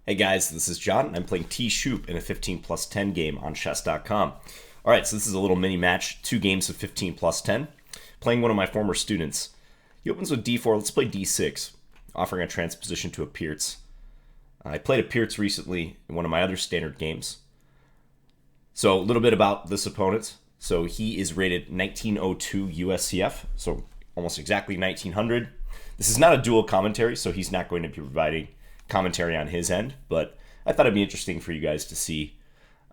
Hey guys, this is John, and I'm playing T-Shoop in a 15 plus 10 game on chess.com. Alright, so this is a little mini match, 2 games of 15 plus 10. Playing one of my former students. He opens with D4, let's play D6, offering a transposition to a Pierce. I played a Pierce recently in one of my other standard games. So a little bit about this opponent. So he is rated 1902 USCF, so almost exactly 1900. This is not a dual commentary, so he's not going to be providing commentary on his end, but I thought it'd be interesting for you guys to see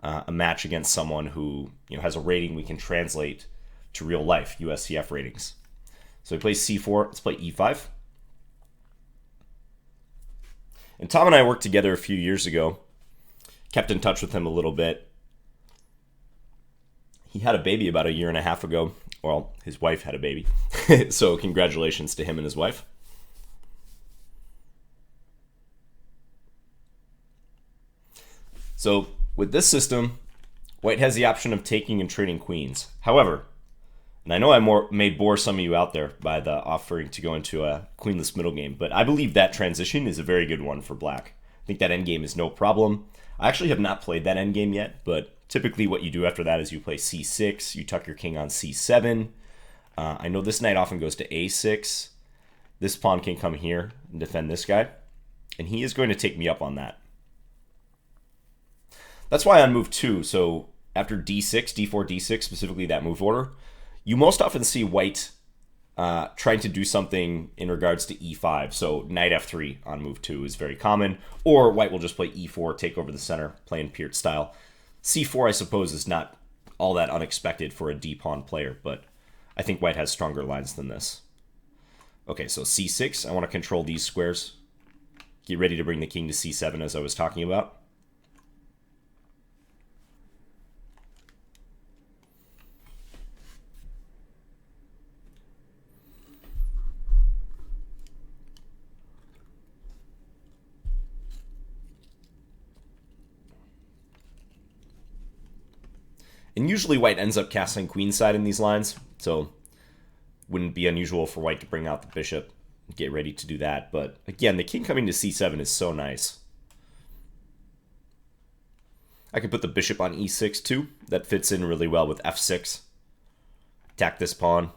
a match against someone who has a rating we can translate to real life USCF ratings. So he plays C4. Let's play E5. And Tom and I worked together a few years ago. Kept in touch with him a little bit. He had a baby about a year and a half ago. Well, his wife had a baby. So congratulations to him and his wife. So with this system, white has the option of taking and trading queens. However, and I know I may bore some of you out there by the offering to go into a queenless middle game, but I believe that transition is a very good one for black. I think that endgame is no problem. I actually have not played that endgame yet, but typically what you do after that is you play C6, you tuck your king on C7. I know this knight often goes to A6. This pawn can come here and defend this guy, and he is going to take me up on that. That's why on move 2, so after D6, D4, D6, specifically that move order, you most often see white trying to do something in regards to E5. So knight F3 on move 2 is very common, or white will just play E4, take over the center, play in Peart style. C4, I suppose, is not all that unexpected for a D-pawn player, but I think white has stronger lines than this. Okay, so C6, I want to control these squares. Get ready to bring the king to C7 as I was talking about. And usually white ends up castling queenside in these lines, so wouldn't be unusual for white to bring out the bishop and get ready to do that. But again, the king coming to c7 is so nice. I could put the bishop on e6 too. That fits in really well with f6. Attack this pawn.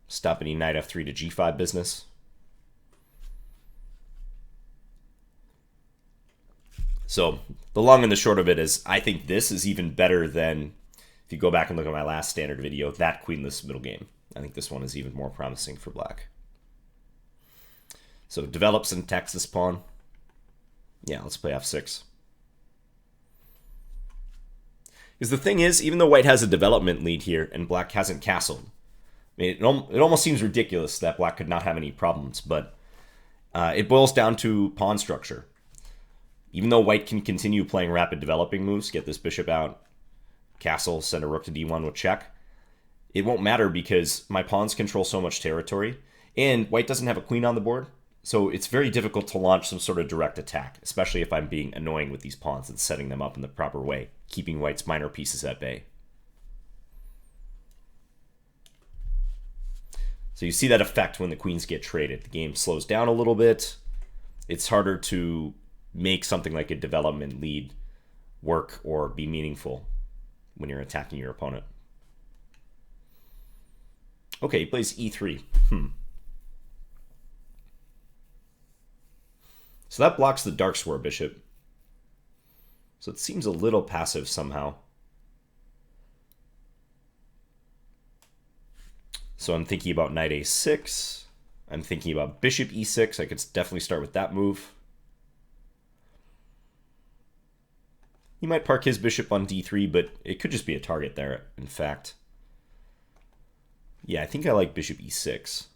Stop any knight f3 to g5 business. So the long and the short of it is I think this is even better than, if you go back and look at my last standard video, that queenless middle game. I think this one is even more promising for black. So develops and attacks this pawn. Yeah, let's play f6. Because the thing is, even though white has a development lead here and black hasn't castled, I mean, it almost seems ridiculous that black could not have any problems, but it boils down to pawn structure. Even though white can continue playing rapid developing moves, get this bishop out, castle, send a rook to d1 with check, it won't matter because my pawns control so much territory, and white doesn't have a queen on the board, so it's very difficult to launch some sort of direct attack, especially if I'm being annoying with these pawns and setting them up in the proper way, keeping white's minor pieces at bay. So you see that effect when the queens get traded. The game slows down a little bit. It's harder to make something like a development lead work or be meaningful when you're attacking your opponent. Okay, he plays e3. So that blocks the dark square bishop. So it seems a little passive somehow. So I'm thinking about knight a6. I'm thinking about bishop e6. I could definitely start with that move. He might park his bishop on d3, but it could just be a target there, in fact. Yeah, I think I like bishop e6.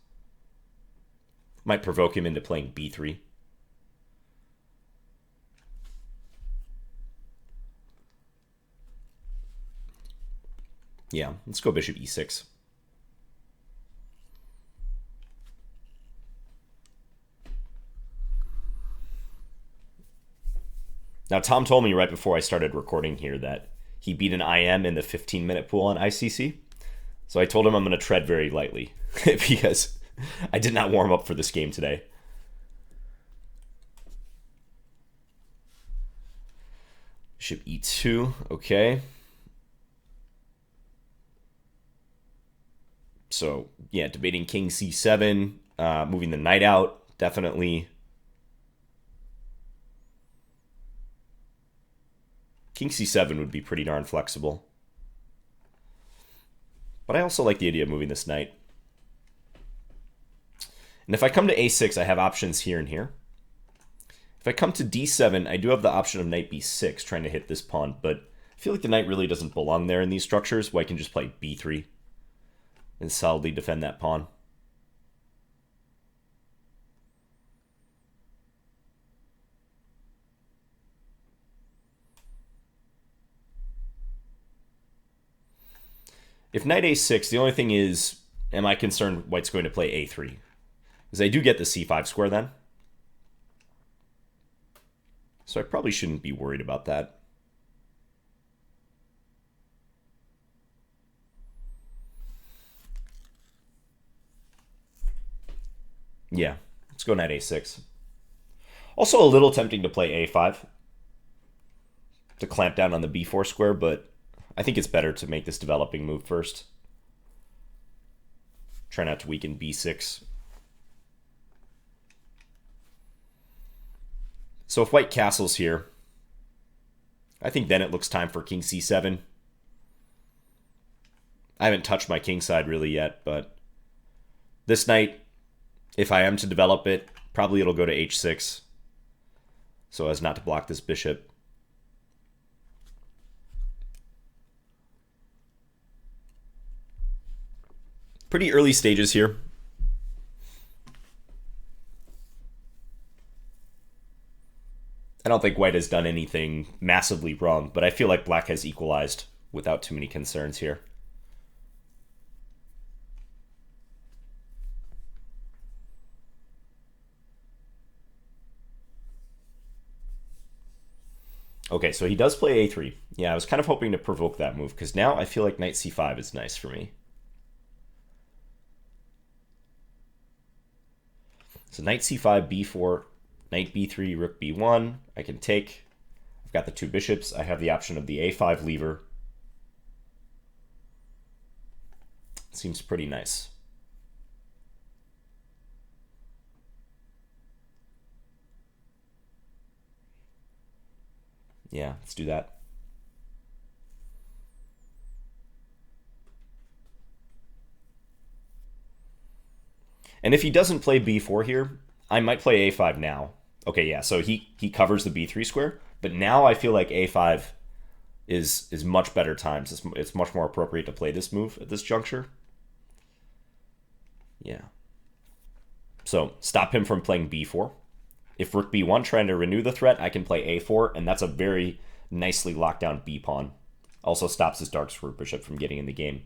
Might provoke him into playing b3. Yeah, let's go bishop e6. Now, Tom told me right before I started recording here that he beat an IM in the 15-minute pool on ICC. So I told him I'm going to tread very lightly because I did not warm up for this game today. Bishop e2, okay. So, yeah, debating king c7, moving the knight out, definitely. King c7 would be pretty darn flexible. But I also like the idea of moving this knight. And if I come to a6, I have options here and here. If I come to d7, I do have the option of knight b6, trying to hit this pawn, but I feel like the knight really doesn't belong there in these structures, where I can just play b3 and solidly defend that pawn. If knight a6, the only thing is, am I concerned white's going to play a3? Because I do get the c5 square then. So I probably shouldn't be worried about that. Yeah, let's go knight a6. Also a little tempting to play a5 to clamp down on the b4 square, but I think it's better to make this developing move first. Try not to weaken b6. So if white castles here, I think then it looks time for king c7. I haven't touched my king side really yet, but this knight, if I am to develop it, probably it'll go to h6 so as not to block this bishop. Pretty early stages here. I don't think white has done anything massively wrong, but I feel like black has equalized without too many concerns here. Okay, so he does play a3. Yeah, I was kind of hoping to provoke that move, because now I feel like knight c5 is nice for me. So knight c5, b4, knight b3, rook b1. I can take. I've got the two bishops. I have the option of the a5 lever. Seems pretty nice. Yeah, let's do that. And if he doesn't play b4 here, I might play a5 now. Okay, yeah, so he covers the b3 square, but now I feel like a5 is much better times. It's much more appropriate to play this move at this juncture. Yeah. So stop him from playing b4. If rook b1 trying to renew the threat, I can play a4, and that's a very nicely locked down b pawn. Also stops his dark square bishop from getting in the game.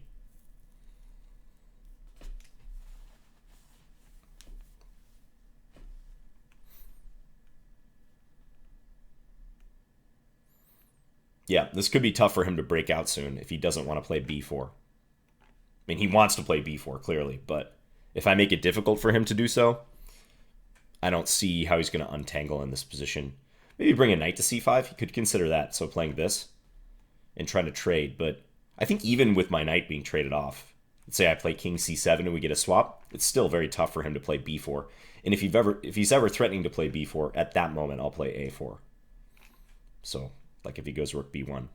Yeah, this could be tough for him to break out soon if he doesn't want to play b4. I mean, he wants to play b4, clearly, but if I make it difficult for him to do so, I don't see how he's going to untangle in this position. Maybe bring a knight to c5. He could consider that, so playing this and trying to trade, but I think even with my knight being traded off, let's say I play king c7 and we get a swap, it's still very tough for him to play b4. And if he's ever threatening to play b4, at that moment I'll play a4. So, like if he goes rook b1.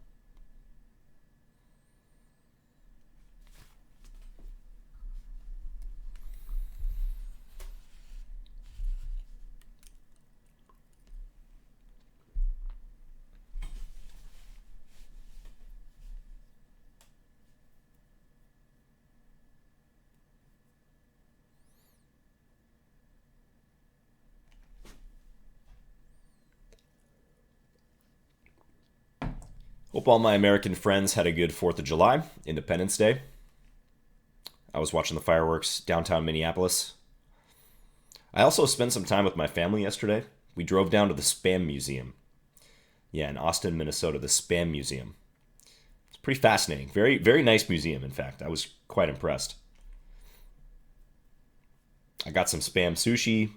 Hope all my American friends had a good 4th of July, Independence Day. I was watching the fireworks downtown Minneapolis. I also spent some time with my family yesterday. We drove down to the Spam Museum. Yeah, in Austin, Minnesota, the Spam Museum. It's pretty fascinating. Very, very nice museum, in fact. I was quite impressed. I got some Spam sushi.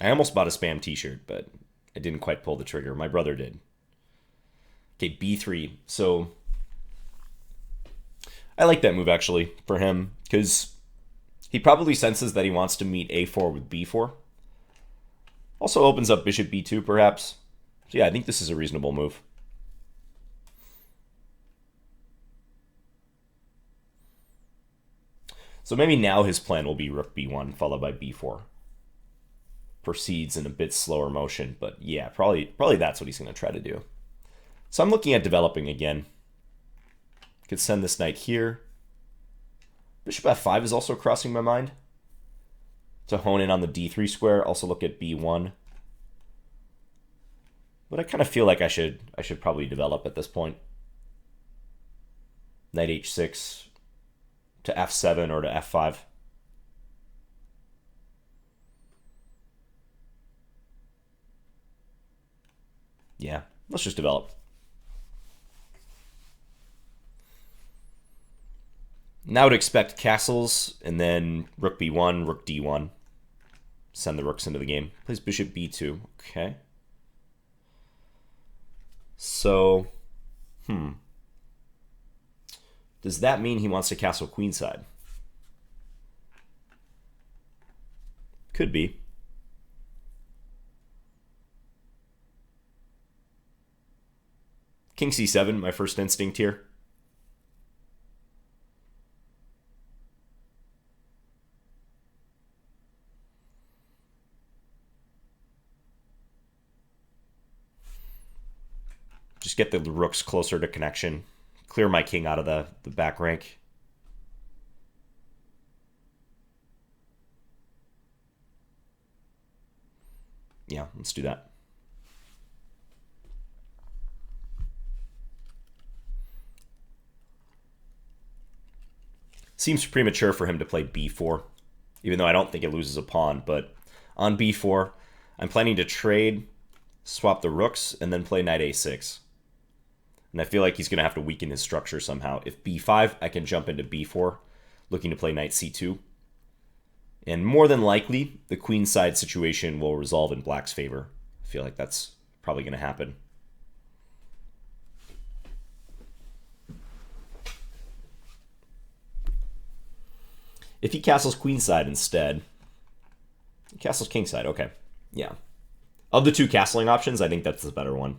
I almost bought a Spam t-shirt, but I didn't quite pull the trigger. My brother did. Okay, b3. So I like that move actually for him because he probably senses that he wants to meet a4 with b4. Also opens up bishop b2 perhaps. So yeah, I think this is a reasonable move. So maybe now his plan will be rook b1 followed by b4. Proceeds in a bit slower motion, but yeah, probably that's what he's going to try to do. So I'm looking at developing again. Could send this knight here. Bishop f5 is also crossing my mind. To hone in on the d3 square, also look at b1. But I kind of feel like I should probably develop at this point. Knight h6 to f7 or to f5. Yeah, let's just develop. Now I would expect castles, and then rook b1, rook d1. Send the rooks into the game. Plays bishop b2. Okay. So, does that mean he wants to castle queenside? Could be. King c7, my first instinct here. Just get the rooks closer to connection. Clear my king out of the back rank. Yeah, let's do that. Seems premature for him to play b4, even though I don't think it loses a pawn. But on b4, I'm planning to trade, swap the rooks, and then play knight a6. And I feel like he's going to have to weaken his structure somehow. If b5, I can jump into b4, looking to play knight c2. And more than likely, the queenside situation will resolve in black's favor. I feel like that's probably going to happen. If he castles queenside instead, he castles kingside. Okay, yeah. Of the two castling options, I think that's the better one.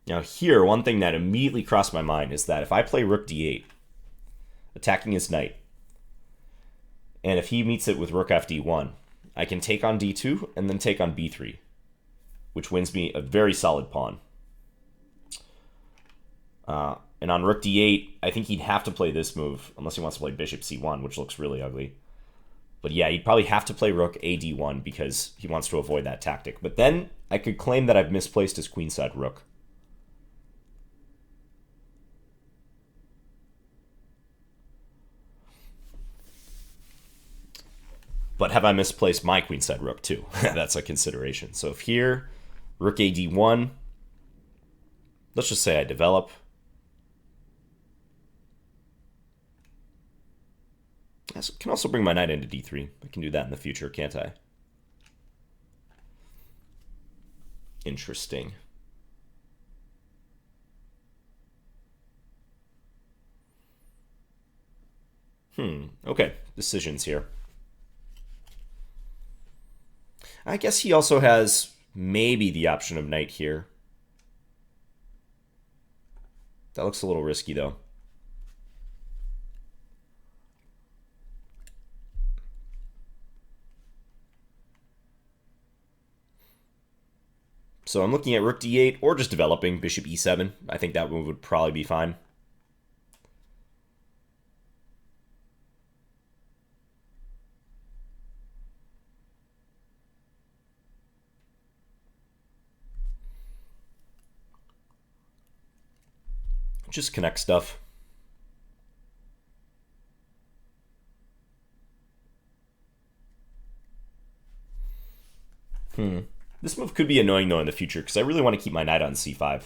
Now here, one thing that immediately crossed my mind is that if I play rook d8, attacking his knight, and if he meets it with rook fd1, I can take on d2 and then take on b3, which wins me a very solid pawn. And on rook d8, I think he'd have to play this move, unless he wants to play bishop c1, which looks really ugly. But yeah, he'd probably have to play rook ad1 because he wants to avoid that tactic. But then I could claim that I've misplaced his queenside rook. But have I misplaced my queenside rook too? That's a consideration. So if here, rook ad1, let's just say I develop. I can also bring my knight into d3. I can do that in the future, can't I? Interesting. Okay, decisions here. I guess he also has maybe the option of knight here. That looks a little risky, though. So I'm looking at rook d8 or just developing bishop e7. I think that move would probably be fine. Just connect stuff. This move could be annoying, though, in the future, because I really want to keep my knight on c5.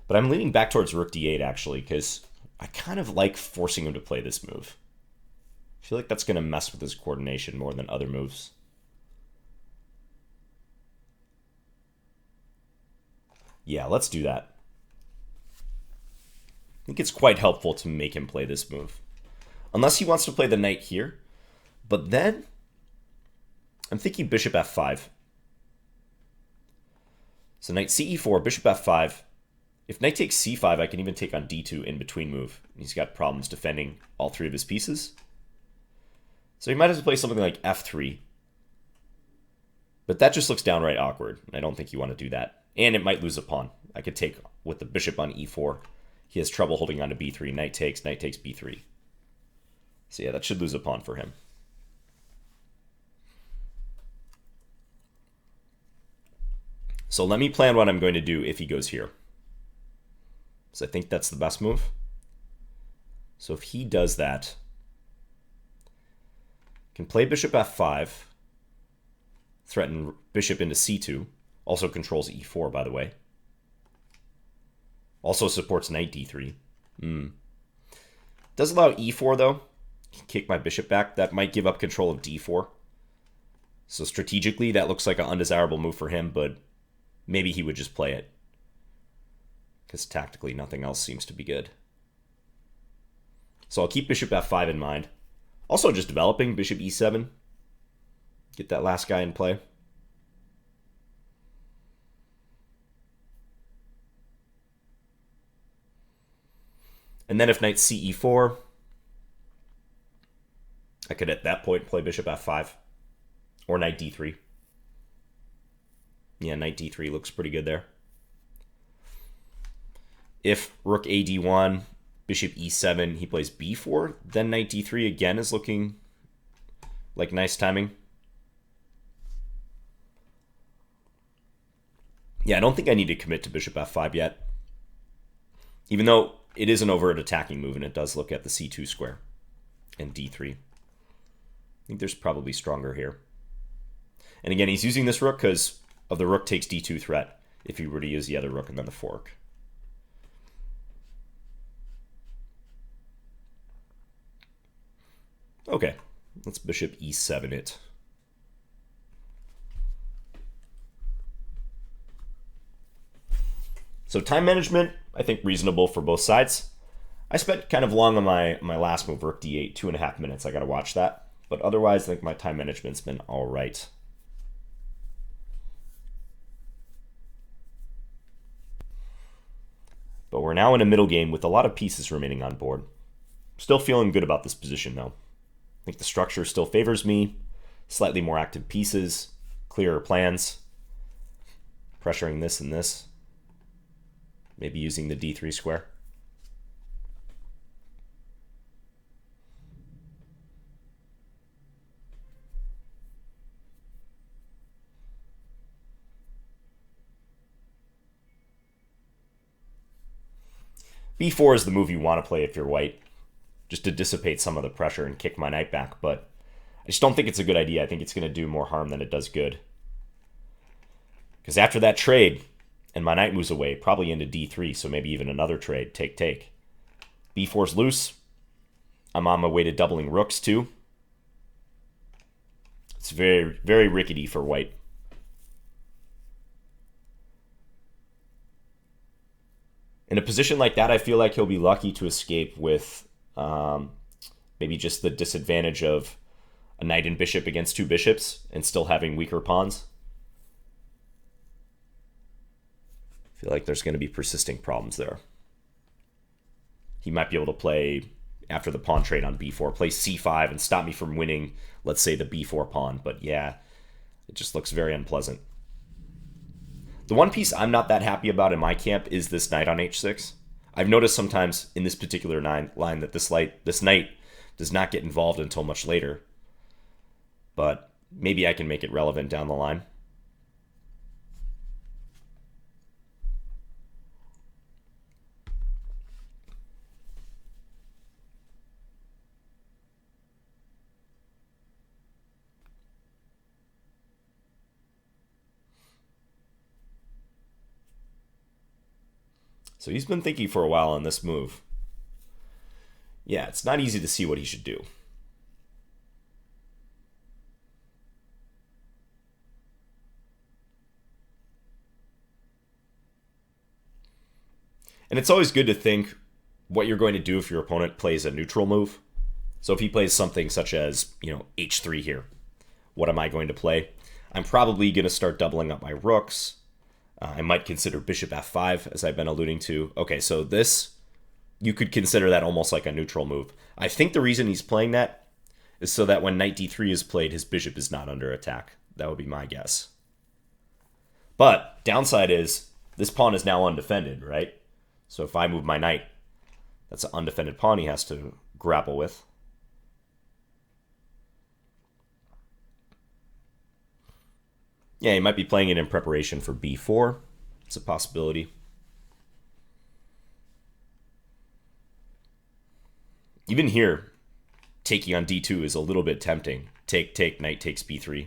But I'm leaning back towards rook d8, actually, because I kind of like forcing him to play this move. I feel like that's going to mess with his coordination more than other moves. Yeah, let's do that. I think it's quite helpful to make him play this move. Unless he wants to play the knight here. But then, I'm thinking bishop f5. So knight ce4, bishop f5. If knight takes c5, I can even take on d2 in between move. He's got problems defending all three of his pieces. So he might have to play something like f3. But that just looks downright awkward. I don't think you want to do that. And it might lose a pawn. I could take with the bishop on e4. He has trouble holding on to b3. Knight takes b3. So yeah, that should lose a pawn for him. So let me plan what I'm going to do if he goes here. So I think that's the best move. So if he does that, can play bishop f5, threaten bishop into c2, also controls e4, by the way. Also supports knight d3. Does allow e4, though. Kick my bishop back. That might give up control of d4. So strategically, that looks like an undesirable move for him, but maybe he would just play it. Because tactically, nothing else seems to be good. So I'll keep bishop f5 in mind. Also just developing bishop e7. Get that last guy in play. And then if knight ce4, I could at that point play bishop f5 or knight d3. Yeah, knight d3 looks pretty good there. If rook a d1, bishop e7, he plays b4, then knight d3 again is looking like nice timing. Yeah, I don't think I need to commit to bishop f5 yet. Even though it is an overt attacking move and it does look at the c2 square and d3. I think there's probably stronger here. And again, he's using this rook because of the rook takes d2 threat if he were to use the other rook and then the fork. Okay, let's bishop e7 it. So time management, I think reasonable for both sides. I spent kind of long on my last move, rook d8, 2.5 minutes. I got to watch that. But otherwise, I think my time management's been all right. But we're now in a middle game with a lot of pieces remaining on board. Still feeling good about this position, though. I think the structure still favors me. Slightly more active pieces, clearer plans. Pressuring this and this. Maybe using the d3 square. b4 is the move you want to play if you're white, just to dissipate some of the pressure and kick my knight back, but I just don't think it's a good idea. I think it's going to do more harm than it does good. Because after that trade, and my knight moves away, probably into d3, so maybe even another trade, take. b4's loose. I'm on my way to doubling rooks, too. It's very, very rickety for white. In a position like that, I feel like he'll be lucky to escape with maybe just the disadvantage of a knight and bishop against two bishops and still having weaker pawns. I feel like there's going to be persisting problems there. He might be able to play, after the pawn trade on b4, play c5 and stop me from winning, let's say, the b4 pawn. But yeah, it just looks very unpleasant. The one piece I'm not that happy about in my camp is this knight on h6. I've noticed sometimes in this particular line that this knight does not get involved until much later. But maybe I can make it relevant down the line. So he's been thinking for a while on this move. Yeah, it's not easy to see what he should do. And it's always good to think what you're going to do if your opponent plays a neutral move. So if he plays something such as, h3 here, what am I going to play? I'm probably going to start doubling up my rooks. I might consider bishop f5, as I've been alluding to. Okay, so this, you could consider that almost like a neutral move. I think the reason he's playing that is so that when knight d3 is played, his bishop is not under attack. That would be my guess. But downside is this pawn is now undefended, right? So if I move my knight, that's an undefended pawn he has to grapple with. Yeah, he might be playing it in preparation for b4. It's a possibility. Even here, taking on d2 is a little bit tempting. Take, knight takes b3.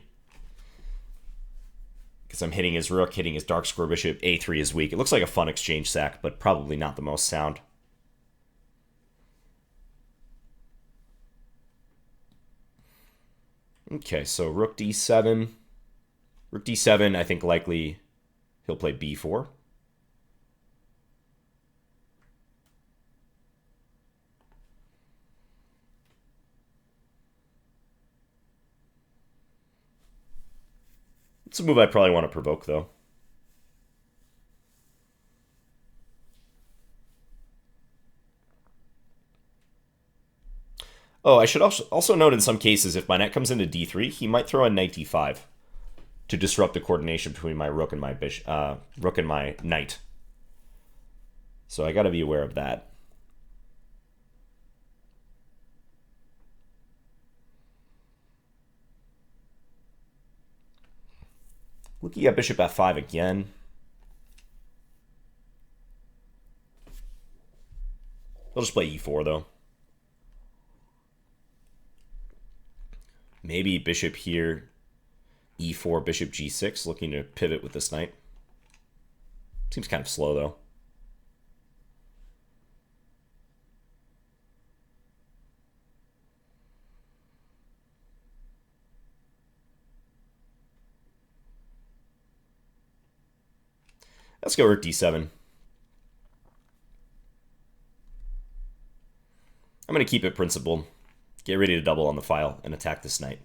Because I'm hitting his rook, hitting his dark square bishop. a3 is weak. It looks like a fun exchange sack, but probably not the most sound. Okay, so rook d7. Rook d7, I think likely he'll play b4. It's a move I probably want to provoke, though. Oh, I should also note in some cases, if my knight comes into d3, he might throw in knight d5 to disrupt the coordination between my rook and my rook and my knight. So I got to be aware of that. Looking at bishop f5 again. I'll just play e4 though. Maybe bishop here, e4, bishop g6, looking to pivot with this knight. Seems kind of slow though. Let's go rook d7. I'm going to keep it principled. Get ready to double on the file and attack this knight.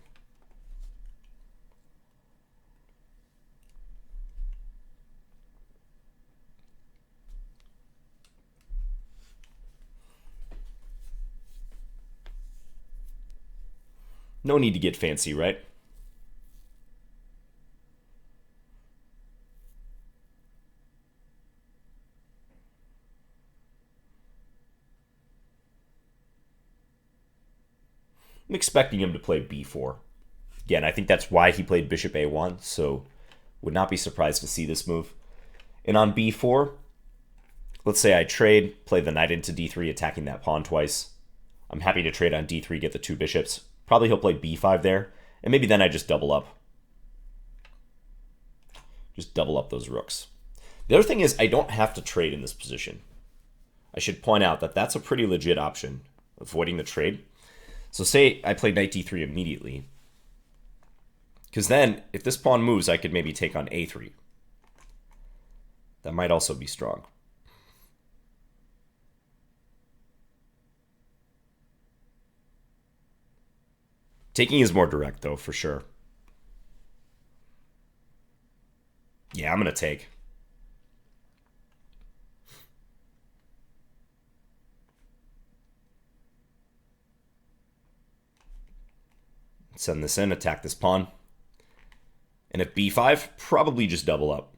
No need to get fancy, right? I'm expecting him to play b4. Again, I think that's why he played bishop a1, so would not be surprised to see this move. And on b4, let's say I trade, play the knight into d3, attacking that pawn twice. I'm happy to trade on d3, get the two bishops. Probably he'll play b5 there, and maybe then I just double up. Just double up those rooks. The other thing is I don't have to trade in this position. I should point out that that's a pretty legit option, avoiding the trade. So say I play knight d3 immediately, because then if this pawn moves, I could maybe take on a3. That might also be strong. Taking is more direct, though, for sure. Yeah, I'm going to take. Send this in, attack this pawn. And if b5, probably just double up.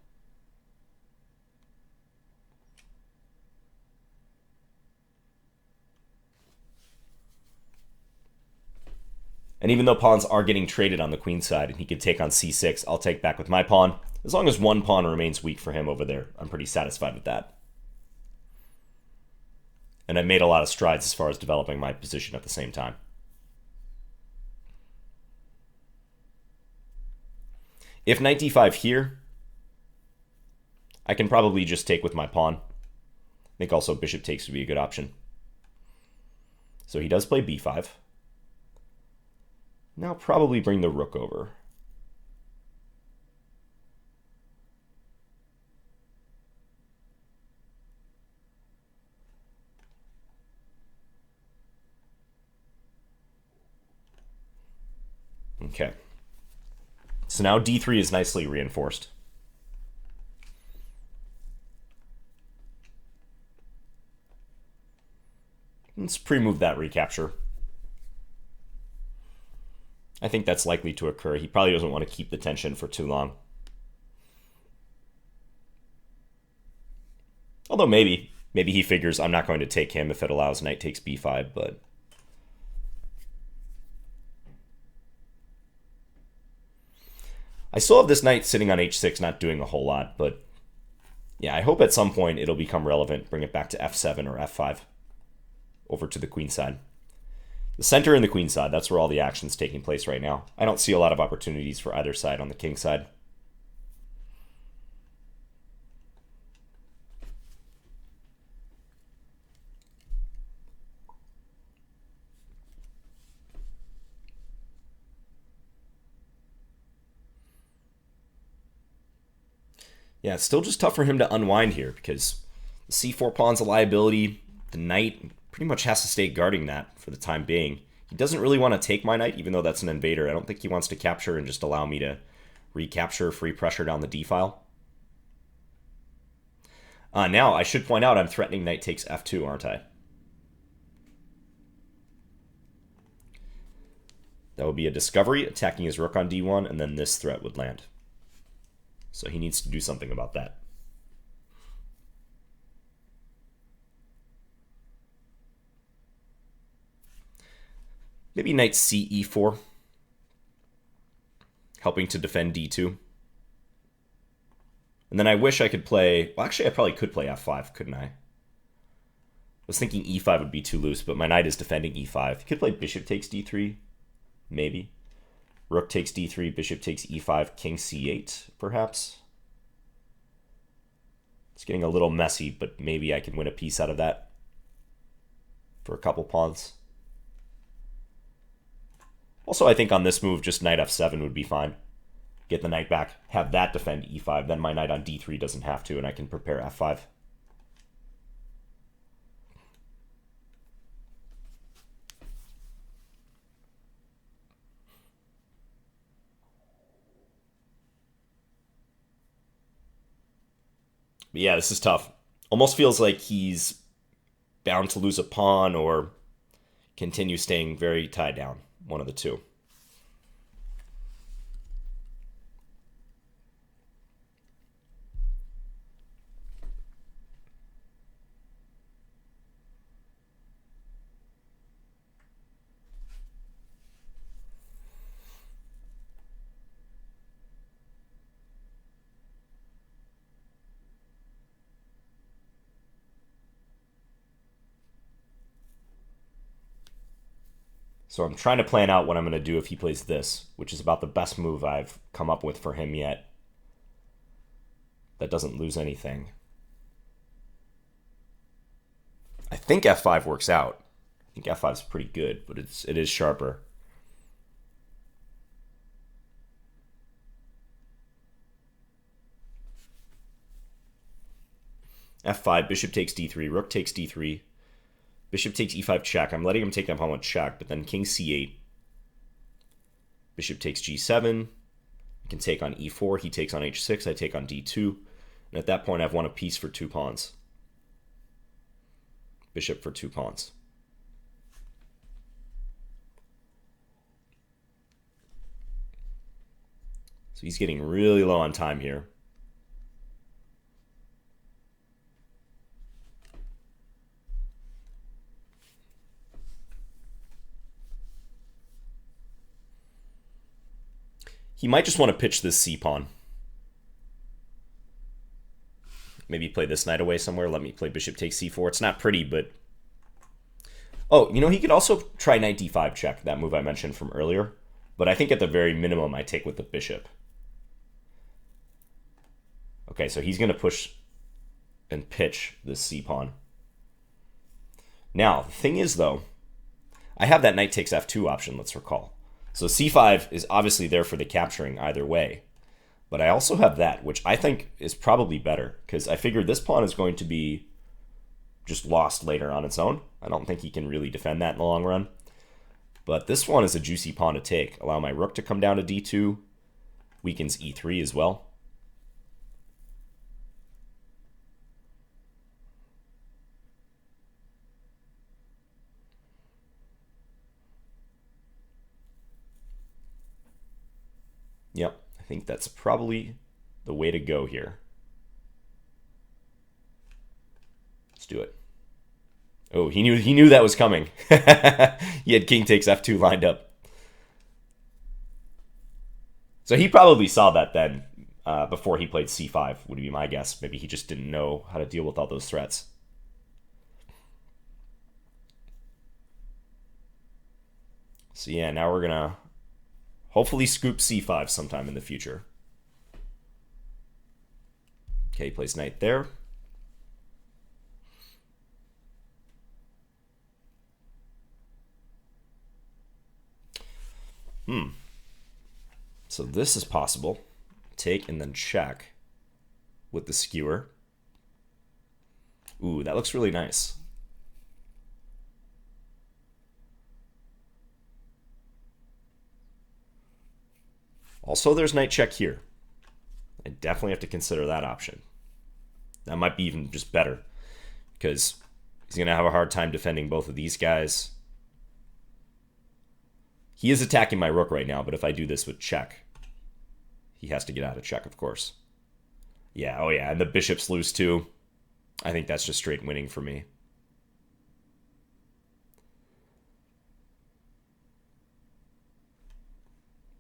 And even though pawns are getting traded on the queen side and he could take on c6, I'll take back with my pawn. As long as one pawn remains weak for him over there, I'm pretty satisfied with that. And I made a lot of strides as far as developing my position at the same time. If knight d5 here, I can probably just take with my pawn. think also bishop takes would be a good option. So he does play b5. Now probably bring the rook over. Okay. So now d3 is nicely reinforced. Let's pre-move that recapture. I think that's likely to occur. He probably doesn't want to keep the tension for too long. Although maybe he figures I'm not going to take him if it allows knight takes b5, but I still have this knight sitting on h6 not doing a whole lot, but yeah, I hope at some point it'll become relevant, bring it back to f7 or f5 over to the queen side. The center and the queen side, that's where all the action's taking place right now. I don't see a lot of opportunities for either side on the king side. Yeah, it's still just tough for him to unwind here because the c4 pawn's a liability. The knight pretty much has to stay guarding that for the time being. He doesn't really want to take my knight, even though that's an invader. I don't think he wants to capture and just allow me to recapture free pressure down the d-file. Now, I should point out I'm threatening knight takes f2, aren't I? That would be a discovery, attacking his rook on d1, and then this threat would land. So he needs to do something about that. Maybe knight c e4, helping to defend d2. And then I wish I could play... Well, actually, I probably could play f5, couldn't I? I was thinking e5 would be too loose, but my knight is defending e5. Could play bishop takes d3, maybe. Rook takes d3, bishop takes e5, king c8, perhaps. It's getting a little messy, but maybe I can win a piece out of that for a couple pawns. Also, I think on this move, just knight f7 would be fine. Get the knight back, have that defend e5, then my knight on d3 doesn't have to, and I can prepare f5. But yeah, this is tough. Almost feels like he's bound to lose a pawn or continue staying very tied down. One of the two. So I'm trying to plan out what I'm going to do if he plays this, which is about the best move I've come up with for him yet. That doesn't lose anything. I think f5 works out. I think f5 is pretty good, but it is sharper. f5, bishop takes d3, rook takes d3. Bishop takes e5 check. I'm letting him take that pawn with check, but then king c8. Bishop takes g7. I can take on e4. He takes on h6. I take on d2. And at that point, I've won a piece for 2 pawns. Bishop for 2 pawns. So he's getting really low on time here. He might just want to pitch this c-pawn. Maybe play this knight away somewhere. Let me play bishop takes c4. It's not pretty, but... Oh, you know, he could also try knight d5 check, that move I mentioned from earlier. But I think at the very minimum, I take with the bishop. Okay, so he's going to push and pitch this c-pawn. Now, the thing is, though, I have that knight takes f2 option, let's recall. So c5 is obviously there for the capturing either way. But I also have that, which I think is probably better, because I figured this pawn is going to be just lost later on its own. I don't think he can really defend that in the long run. But this one is a juicy pawn to take. Allow my rook to come down to d2. Weakens e3 as well. Yep, I think that's probably the way to go here. Let's do it. Oh, he knew that was coming. He had king takes f2 lined up. So he probably saw that then before he played c5, would be my guess. Maybe he just didn't know how to deal with all those threats. So yeah, now we're going to hopefully scoop c5 sometime in the future. Okay, he plays knight there. So this is possible. Take and then check with the skewer. Ooh, that looks really nice. Also, there's knight check here. I definitely have to consider that option. That might be even just better, because he's going to have a hard time defending both of these guys. He is attacking my rook right now, but if I do this with check, he has to get out of check, of course. Yeah, oh yeah, and the bishop's loose too. I think that's just straight winning for me.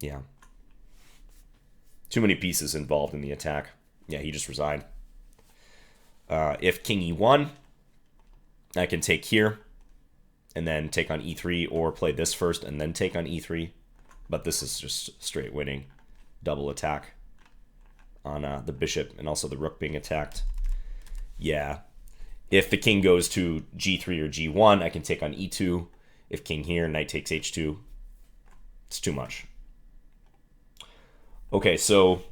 Yeah. Too many pieces involved in the attack. Yeah, he just resigned. If king e1, I can take here and then take on e3, or play this first and then take on e3. But this is just straight winning. Double attack on the bishop and also the rook being attacked. Yeah. If the king goes to g3 or g1, I can take on e2. If king here, knight takes h2. It's too much. Okay, so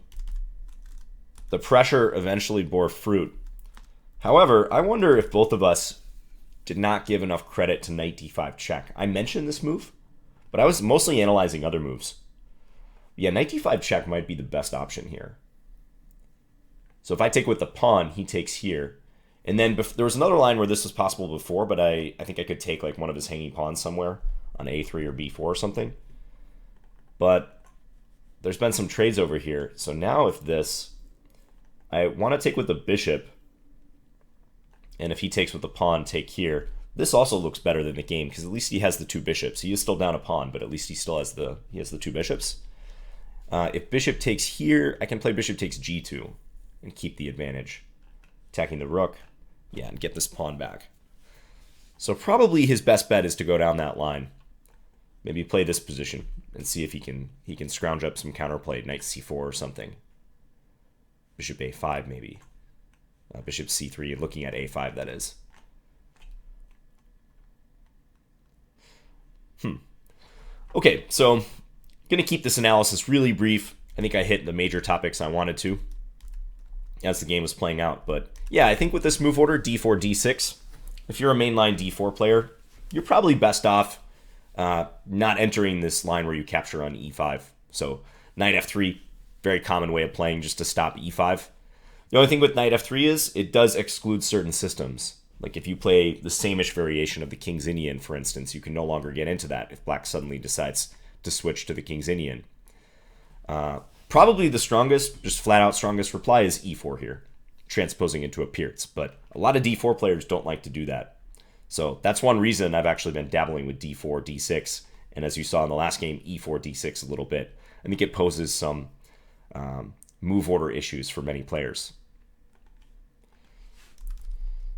the pressure eventually bore fruit. However, I wonder if both of us did not give enough credit to knight d5 check. I mentioned this move, but I was mostly analyzing other moves. Yeah, knight d5 check might be the best option here. So if I take with the pawn, he takes here. And then there was another line where this was possible before, but I think I could take like one of his hanging pawns somewhere on a3 or b4 or something. But there's been some trades over here. So now if this, I want to take with the bishop. And if he takes with the pawn, take here. This also looks better than the game, because at least he has the two bishops. He is still down a pawn, but at least he still has the two bishops. If bishop takes here, I can play bishop takes g2 and keep the advantage. Attacking the rook. Yeah, and get this pawn back. So probably his best bet is to go down that line. Maybe play this position and see if he can scrounge up some counterplay, knight c4 or something. Bishop a5 maybe. Bishop c3, looking at a5, that is. Okay, so I'm going to keep this analysis really brief. I think I hit the major topics I wanted to as the game was playing out. But yeah, I think with this move order, d4, d6, if you're a mainline d4 player, you're probably best off not entering this line where you capture on e5. So knight f3, very common way of playing just to stop e5. The only thing with knight f3 is it does exclude certain systems. Like if you play the same-ish variation of the King's Indian, for instance, you can no longer get into that if black suddenly decides to switch to the King's Indian. Probably the strongest, just flat-out strongest reply is e4 here, transposing into a Peertz. But a lot of d4 players don't like to do that. So that's one reason I've actually been dabbling with d4, d6, and as you saw in the last game, e4, d6 a little bit. I think it poses some move order issues for many players.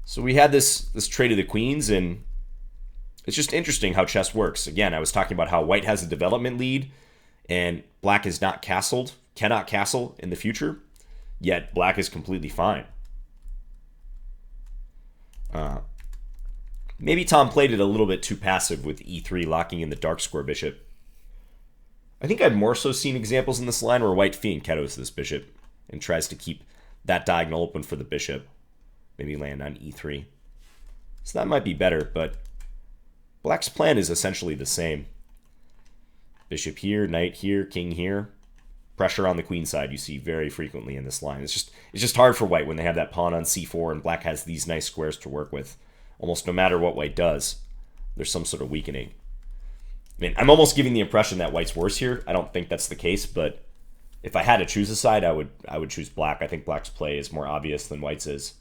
So we had this trade of the queens, and it's just interesting how chess works. Again, I was talking about how white has a development lead, and black is not castled, cannot castle in the future, yet black is completely fine. Maybe Tom played it a little bit too passive with e3 locking in the dark square bishop. I think I've more so seen examples in this line where white fianchettos this bishop and tries to keep that diagonal open for the bishop. Maybe land on e3. So that might be better, but black's plan is essentially the same. Bishop here, knight here, king here. Pressure on the queen side you see very frequently in this line. It's just hard for white when they have that pawn on c4 and black has these nice squares to work with. Almost no matter what white does, there's some sort of weakening. I mean, I'm almost giving the impression that white's worse here. I don't think that's the case, but if I had to choose a side, I would choose black. I think black's play is more obvious than white's is.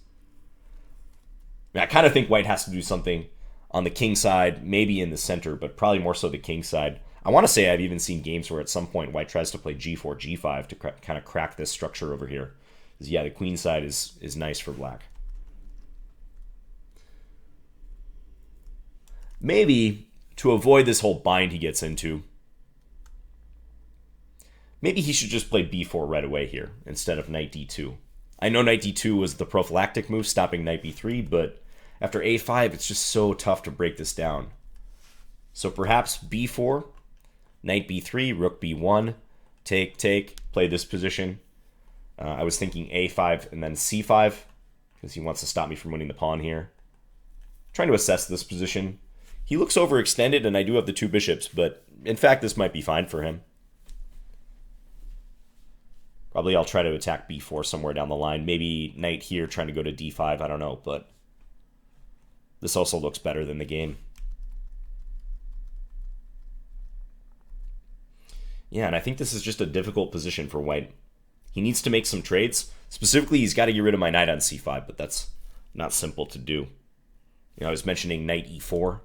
I mean, I kind of think white has to do something on the king side, maybe in the center, but probably more so the king side. I want to say I've even seen games where at some point white tries to play g4, g5 to kind of crack this structure over here. Because, yeah, the queen side is nice for black. Maybe to avoid this whole bind he gets into, maybe he should just play b4 right away here instead of knight d2. I know knight d2 was the prophylactic move, stopping knight b3, but after a5, it's just so tough to break this down. So perhaps b4, knight b3, rook b1, take, play this position. I was thinking a5 and then c5, because he wants to stop me from winning the pawn here. Trying to assess this position. He looks overextended, and I do have the two bishops, but in fact, this might be fine for him. Probably I'll try to attack b4 somewhere down the line. Maybe knight here, trying to go to d5, I don't know, but this also looks better than the game. Yeah, and I think this is just a difficult position for white. He needs to make some trades. Specifically, he's got to get rid of my knight on c5, but that's not simple to do. You know, I was mentioning knight e4.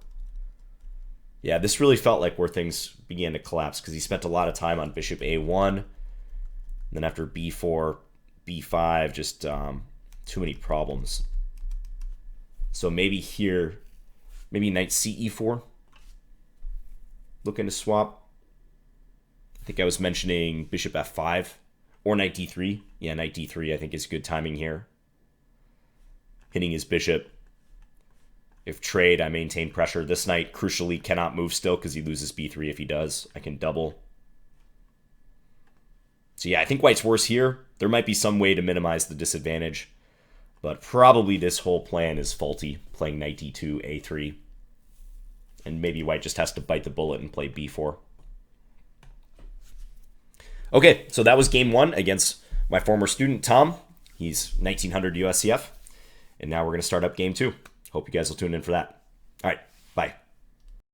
Yeah, this really felt like where things began to collapse because he spent a lot of time on bishop a1. And then after b4, b5, just too many problems. So maybe here, maybe knight ce4. Looking to swap. I think I was mentioning bishop f5 or knight d3. Yeah, knight d3 I think is good timing here. Hitting his bishop. If trade, I maintain pressure. This knight, crucially, cannot move still because he loses b3 if he does. I can double. So yeah, I think white's worse here. There might be some way to minimize the disadvantage. But probably this whole plan is faulty, playing knight d2, a3. And maybe white just has to bite the bullet and play b4. Okay, so that was game one against my former student, Tom. He's 1900 USCF. And now we're going to start up game two. Hope you guys will tune in for that. All right, bye.